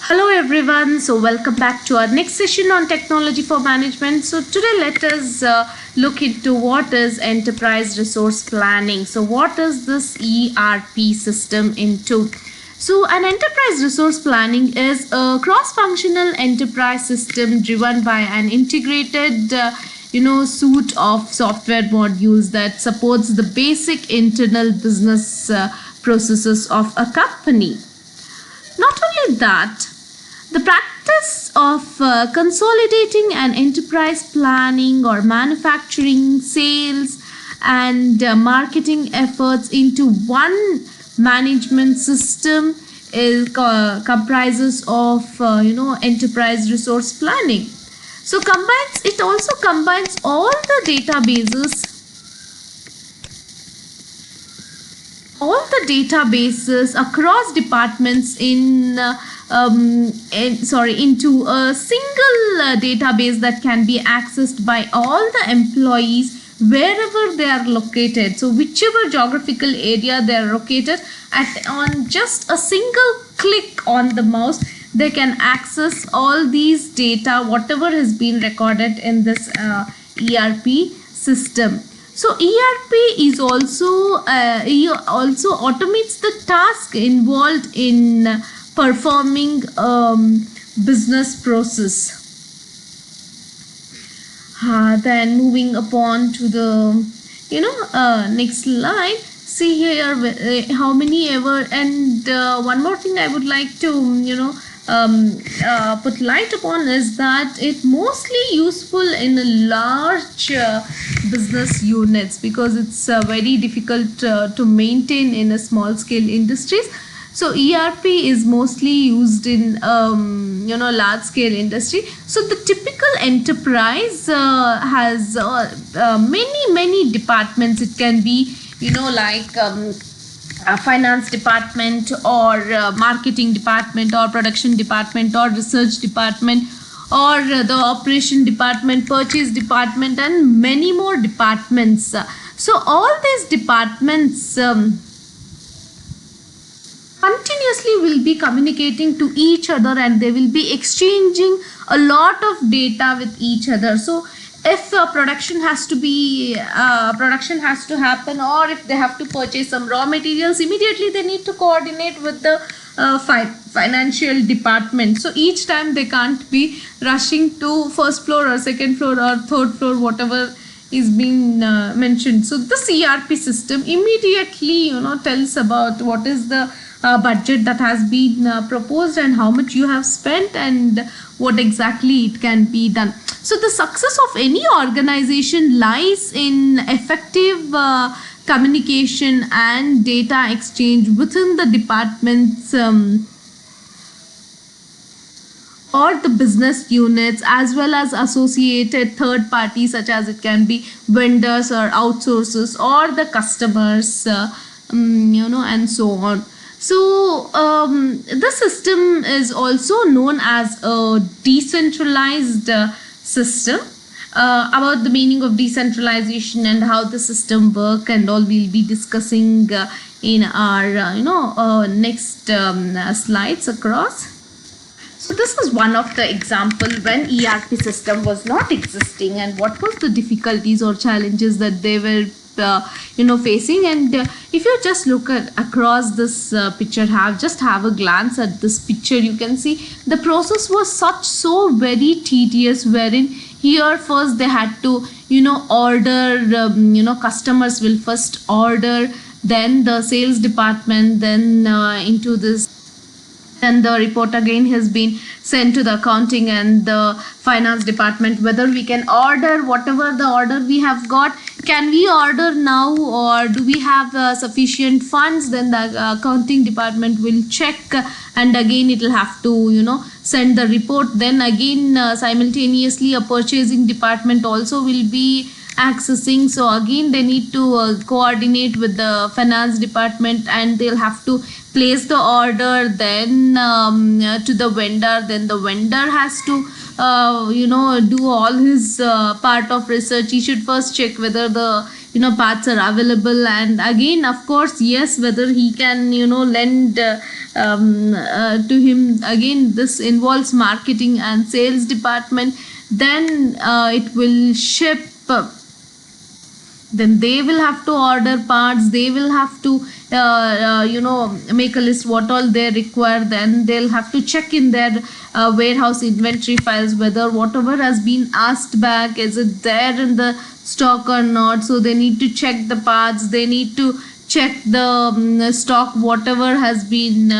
Hello everyone, so welcome back to our next session on technology for management. So today let us look into what is enterprise resource planning. So what is this ERP system into? So an enterprise resource planning is a cross-functional enterprise system driven by an integrated suite of software modules that supports the basic internal business processes of a company. Not only that, the practice of consolidating an enterprise planning or manufacturing, sales, and marketing efforts into one management system is comprises of enterprise resource planning. So combines it also combines all the databases across departments into a single database that can be accessed by all the employees wherever they are located. So whichever geographical area they are located at, on just a single click on the mouse, they can access all these data, whatever has been recorded in this ERP system. So ERP is also automates the task involved in performing business process. Then moving upon to the next slide. See here how many ever, and one more thing I would like to put light upon is that it mostly useful in a large business units, because it's very difficult to maintain in a small scale industries. So ERP is mostly used in large scale industry. So the typical enterprise has many departments. It can be finance department, or marketing department, or production department, or research department, or the operation department, purchase department, and many more departments. So all these departments continuously will be communicating to each other, and they will be exchanging a lot of data with each other. So if production has to happen, or if they have to purchase some raw materials, immediately they need to coordinate with the financial department. So each time they can't be rushing to first floor or second floor or third floor, whatever is being mentioned. So this ERP system immediately tells about what is the budget that has been proposed, and how much you have spent, and what exactly it can be done. So the success of any organization lies in effective communication and data exchange within the departments or the business units, as well as associated third parties, such as it can be vendors or outsourcers or the customers, and so on. So the system is also known as a decentralized system. About the meaning of decentralization and how the system work and all, we'll be discussing in our next slides across. So this is one of the example when ERP system was not existing, and what was the difficulties or challenges that they were facing. And if you just look at across this picture, have a glance at this picture, you can see the process was so very tedious, wherein here first they had to order, customers will first order, then the sales department, then into this, then the report again has been sent to the accounting and the finance department, whether we can order whatever the order we have got. Can we order now, or do we have sufficient funds? Then the accounting department will check, and again it will have to send the report. Then again simultaneously a purchasing department also will be accessing. So again they need to coordinate with the finance department, and they'll have to place the order then to the vendor. Then the vendor has to do all his part of research. He should first check whether the parts are available, and again of course yes, whether he can lend to him. Again, this involves marketing and sales department. Then it will ship. Then they will have to order parts. They will have to make a list what all they require. Then they'll have to check in their warehouse inventory files whether whatever has been asked back, is it there in the stock or not. So they need to check the parts. They need to check the stock whatever has been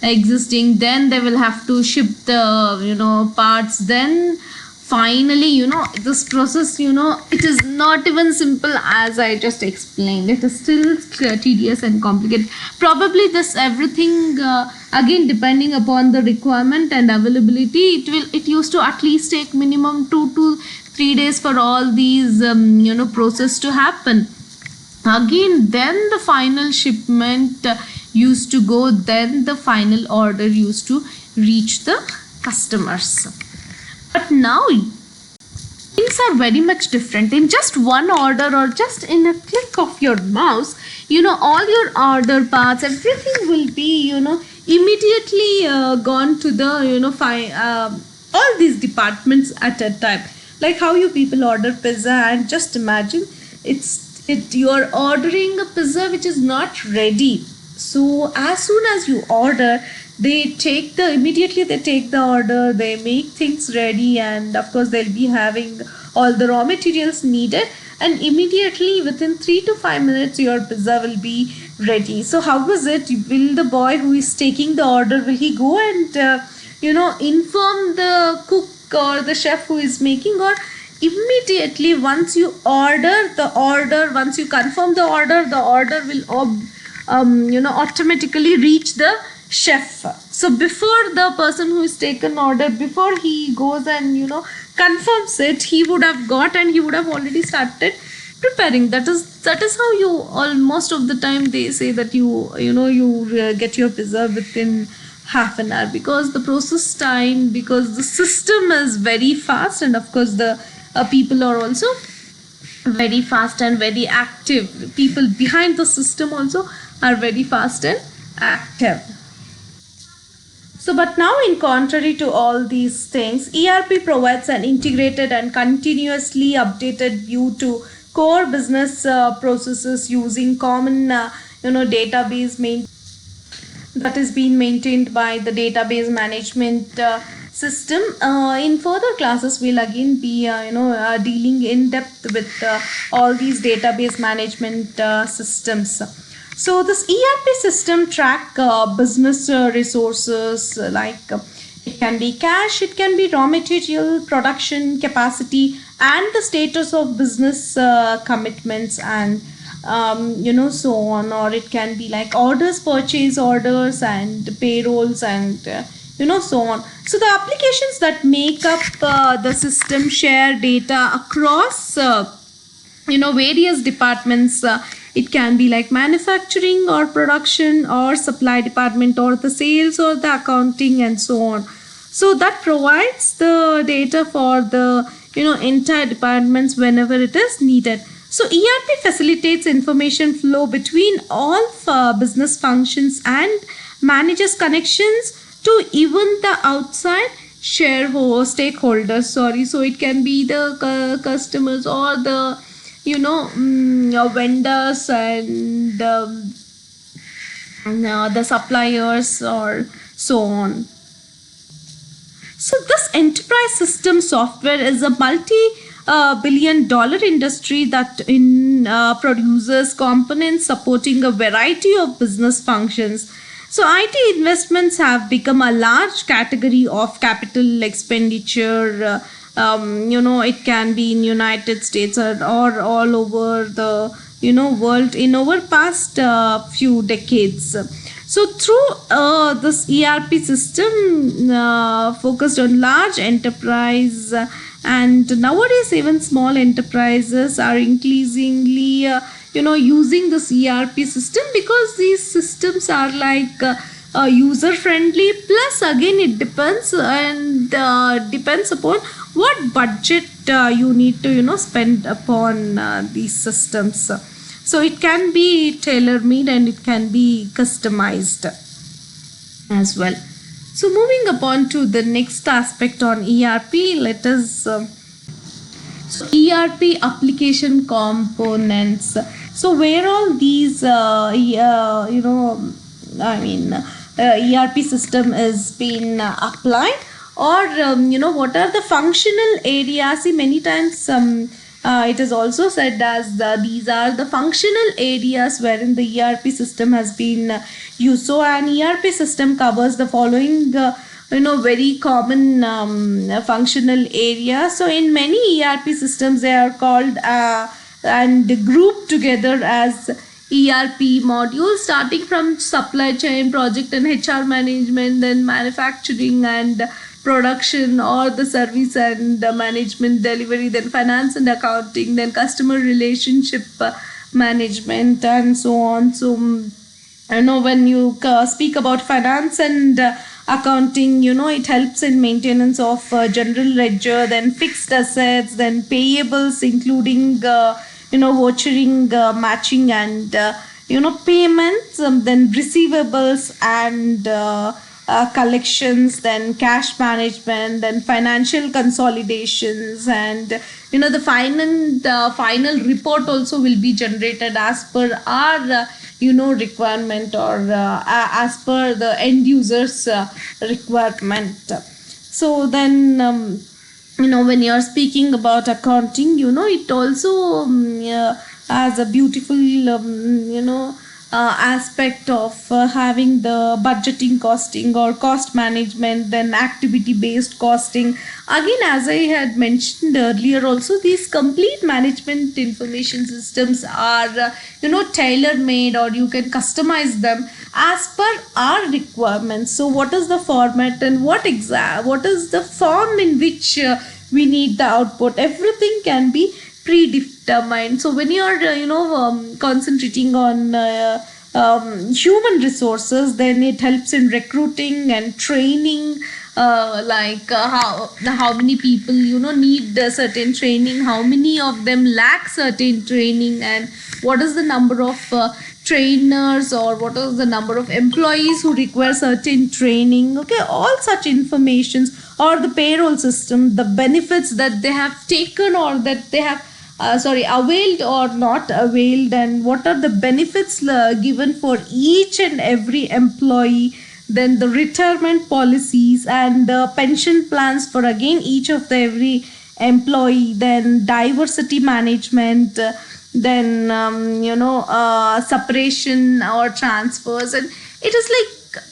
existing. Then they will have to ship the parts. Then finally, this process, it is not even simple as I just explained. It is still tedious and complicated. Probably this everything, again, depending upon the requirement and availability, it used to at least take minimum 2 to 3 days for all these process to happen. Again, then the final shipment used to go. Then the final order used to reach the customers. But now things are very much different. In just one order or just in a click of your mouse, all your order parts, everything will be, immediately gone to the, all these departments at a time. Like how you people order pizza, and just imagine you're ordering a pizza which is not ready. So as soon as you order, immediately they take the order, they make things ready, and of course they'll be having all the raw materials needed, and immediately within 3 to 5 minutes your pizza will be ready. So how was it? Will the boy who is taking the order, will he go and inform the cook or the chef who is making, or immediately once you once you confirm the order will automatically reach the chef. So before the person who is taken order, before he goes and confirms it, he would have got and he would have already started preparing. That is how you most of the time they say that you get your pizza within half an hour, because the process time, because the system is very fast, and of course the people are also very fast and very active. People behind the system also are very fast and active. So, but now, in contrary to all these things, ERP provides an integrated and continuously updated view to core business processes using common, database that is being maintained by the database management system. In further classes, we'll again be, dealing in depth with all these database management systems. So this ERP system track business resources like it can be cash, it can be raw material, production capacity, and the status of business commitments, and so on. Or it can be like orders, purchase orders, and payrolls, and so on. So the applications that make up the system share data across various departments. It can be like manufacturing or production or supply department or the sales or the accounting and so on. So that provides the data for the entire departments whenever it is needed. So ERP facilitates information flow between all business functions and manages connections to even the outside stakeholders. So it can be the customers or the vendors and the suppliers or so on. So this enterprise system software is a multi-billion-dollar industry that produces components supporting a variety of business functions. So IT investments have become a large category of capital expenditure. It can be in United States or all over the world in over past few decades. So through this ERP system focused on large enterprise, and nowadays even small enterprises are increasingly using this ERP system, because these systems are like user friendly, plus again it depends upon what budget you need to spend upon these systems. So it can be tailor made and it can be customized. as well. So moving upon to the next aspect on ERP, let us so ERP application components. So where all these I mean ERP system is being applied, or what are the functional areas? See, many times it is also said as these are the functional areas wherein the ERP system has been used. So an ERP system covers the following very common functional areas. So in many ERP systems they are called and grouped together as ERP modules, starting from supply chain, project and HR management, then manufacturing and production, or the service and management delivery, then finance and accounting, then customer relationship management, and so on. So when you speak about finance and accounting, it helps in maintenance of general ledger, then fixed assets, then payables, including vouchering, matching, and payments, then receivables and collections, then cash management, then financial consolidations, and the final report also will be generated as per our requirement, or as per the end users requirement. So then when you're speaking about accounting, it also has a beautiful aspect of having the budgeting, costing, or cost management, then activity based costing. Again, as I had mentioned earlier also, these complete management information systems are tailor made, or you can customize them as per our requirements. So what is the format, and what is the form in which we need the output, everything can be predetermined. So when you are concentrating on human resources, then it helps in recruiting and training, how many people need a certain training, how many of them lack certain training, and what is the number of trainers, or what is the number of employees who require certain training. Okay, all such informations, or the payroll system, the benefits that they have taken, or that they have availed or not availed, and what are the benefits given for each and every employee, then the retirement policies and the pension plans for again each of the every employee, then diversity management, then separation or transfers. And it is like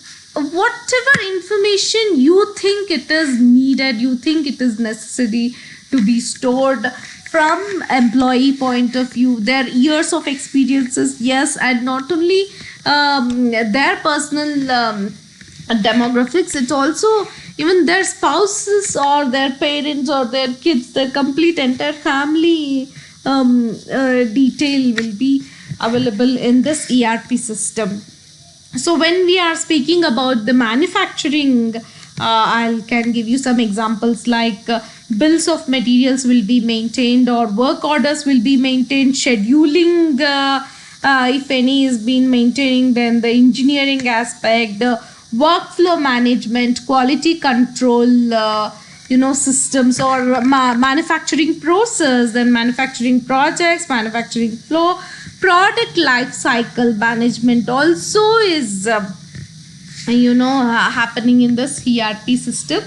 whatever information you think it is needed, you think it is necessary to be stored from employee point of view, their years of experiences, yes, and not only their personal demographics, it's also even their spouses or their parents or their kids, the complete entire family detail will be available in this ERP system. So when we are speaking about the manufacturing, I can give you some examples, like bills of materials will be maintained, or work orders will be maintained, scheduling, if any is being maintaining, then the engineering aspect, the workflow management, quality control, systems, or manufacturing process, then manufacturing projects, manufacturing flow, product life cycle management also is happening in this ERP system.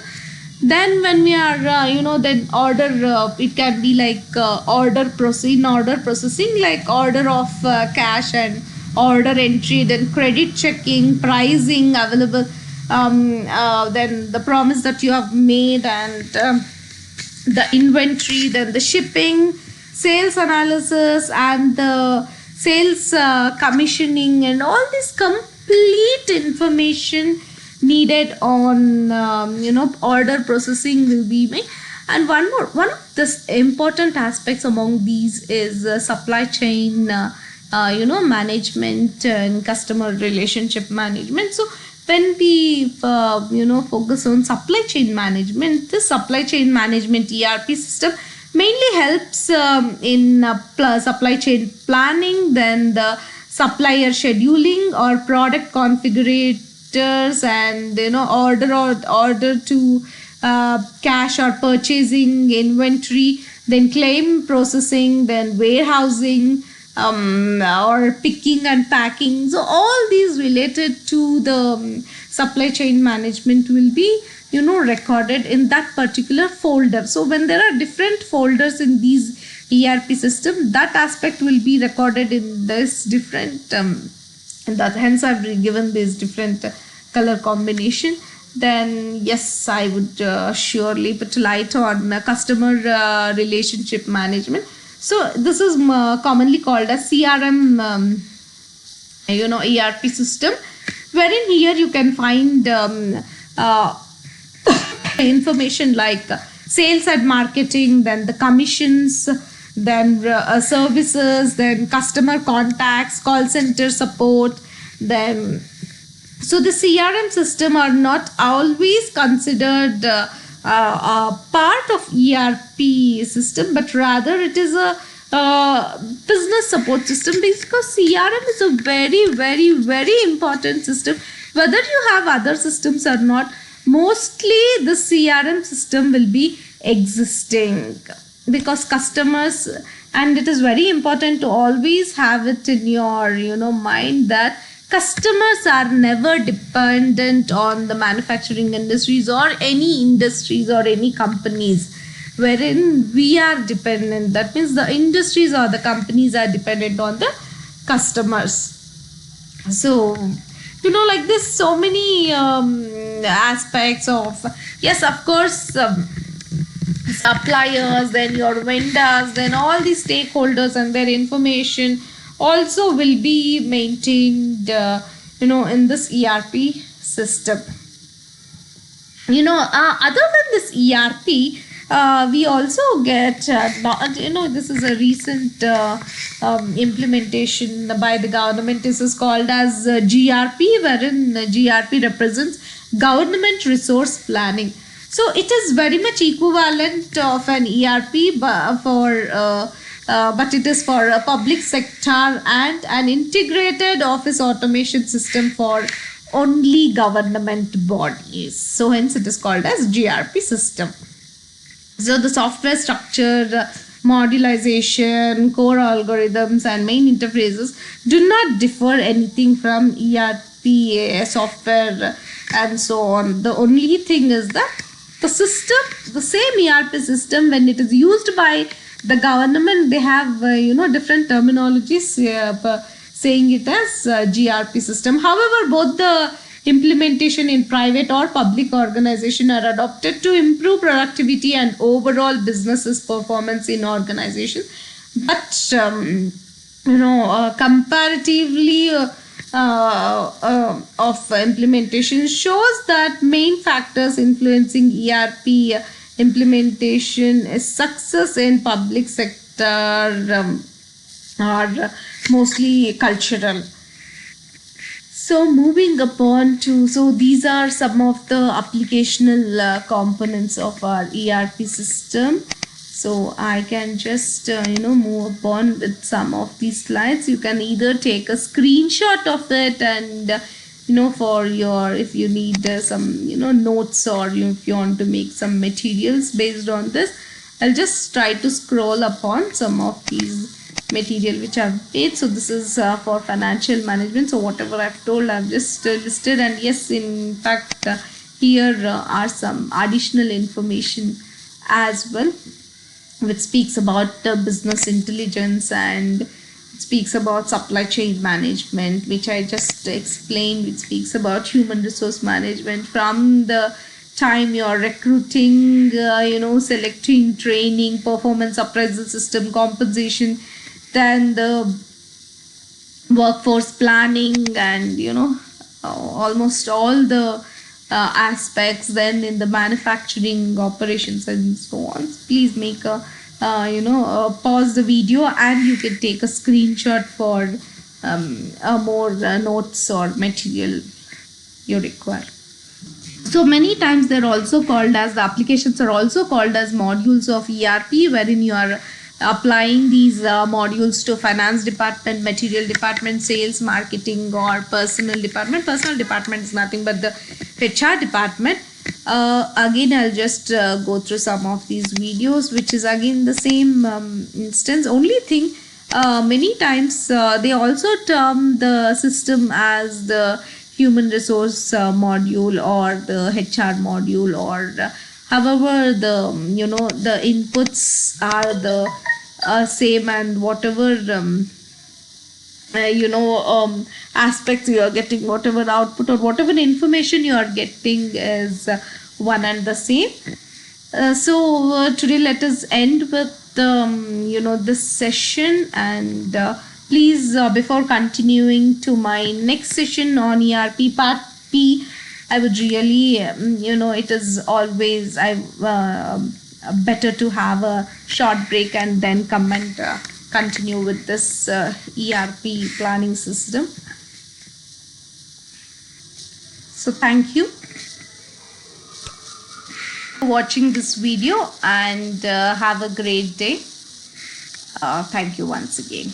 Then when we are then order, it can be like order processing, like order of cash and order entry, then credit checking, pricing available, then the promise that you have made, and the inventory, then the shipping, sales analysis, and the sales commissioning, and all this complete information needed on order processing will be made. And one of this important aspects among these is supply chain management and customer relationship management. So when we focus on supply chain management, this supply chain management ERP system mainly helps in supply chain planning, then the supplier scheduling or product registers, and order to cash or purchasing, inventory, then claim processing, then warehousing, or picking and packing. So all these related to the supply chain management will be recorded in that particular folder. So when there are different folders in these ERP system, that aspect will be recorded in this different and that hence I've given this different color combination. Then yes, I would surely put light on customer relationship management. So this is commonly called as CRM ERP system, wherein here you can find information like sales and marketing, then the commissions, then services, then customer contacts, call center support. Then so the CRM system are not always considered a part of ERP system, but rather it is a business support system, because CRM is a very, very, very important system. Whether you have other systems or not, mostly the CRM system will be existing, because customers, and it is very important to always have it in your mind that customers are never dependent on the manufacturing industries or any industries or any companies, wherein we are dependent. That means the industries or the companies are dependent on the customers. So like this, so many aspects of, yes, of course, suppliers, then your vendors, then all the stakeholders and their information also will be maintained in this ERP system. Other than this ERP, we also get this is a recent implementation by the government. This is called as GRP, wherein GRP represents government resource planning. So it is very much equivalent of an ERP, but it is for a public sector and an integrated office automation system for only government bodies. So hence it is called as GRP system. So the software structure, modularization, core algorithms, and main interfaces do not differ anything from ERP software and so on. The only thing is that the system, the same ERP system, when it is used by the government, they have different terminologies saying it as GRP system. However, both the implementation in private or public organization are adopted to improve productivity and overall business's performance in organization. But comparatively of implementation shows that main factors influencing ERP implementation is success in public sector are mostly cultural. So moving upon to, so these are some of the applicational components of our ERP system. So I can just move upon with some of these slides. You can either take a screenshot of it and for your, if you need some notes, or if you want to make some materials based on this. I'll just try to scroll upon some of these material which I've made. So this is for financial management. So whatever I've told, I've just listed, and yes, in fact here are some additional information as well, which speaks about business intelligence, and it speaks about supply chain management, which I just explained, which speaks about human resource management from the time you're recruiting, selecting, training, performance appraisal system, compensation, then the workforce planning, and almost all the aspects, then in the manufacturing operations and so on. Please make a pause the video and you can take a screenshot for more notes or material you require. So many times they're also called as, the applications are also called as modules of ERP, wherein you are applying these modules to finance department, material department, sales, marketing, or personal department. Personal department is nothing but the HR department. Again, I'll just go through some of these videos, which is again the same instance. Only thing, many times they also term the system as the human resource module or the HR module, or however the the inputs are the same, and whatever aspects you are getting, whatever output or whatever information you are getting is one and the same. So today let us end with this session, and please, before continuing to my next session on ERP part P, I would really it is always better to have a short break and then come and continue with this ERP planning system. So thank you for watching this video, and have a great day. Thank you once again.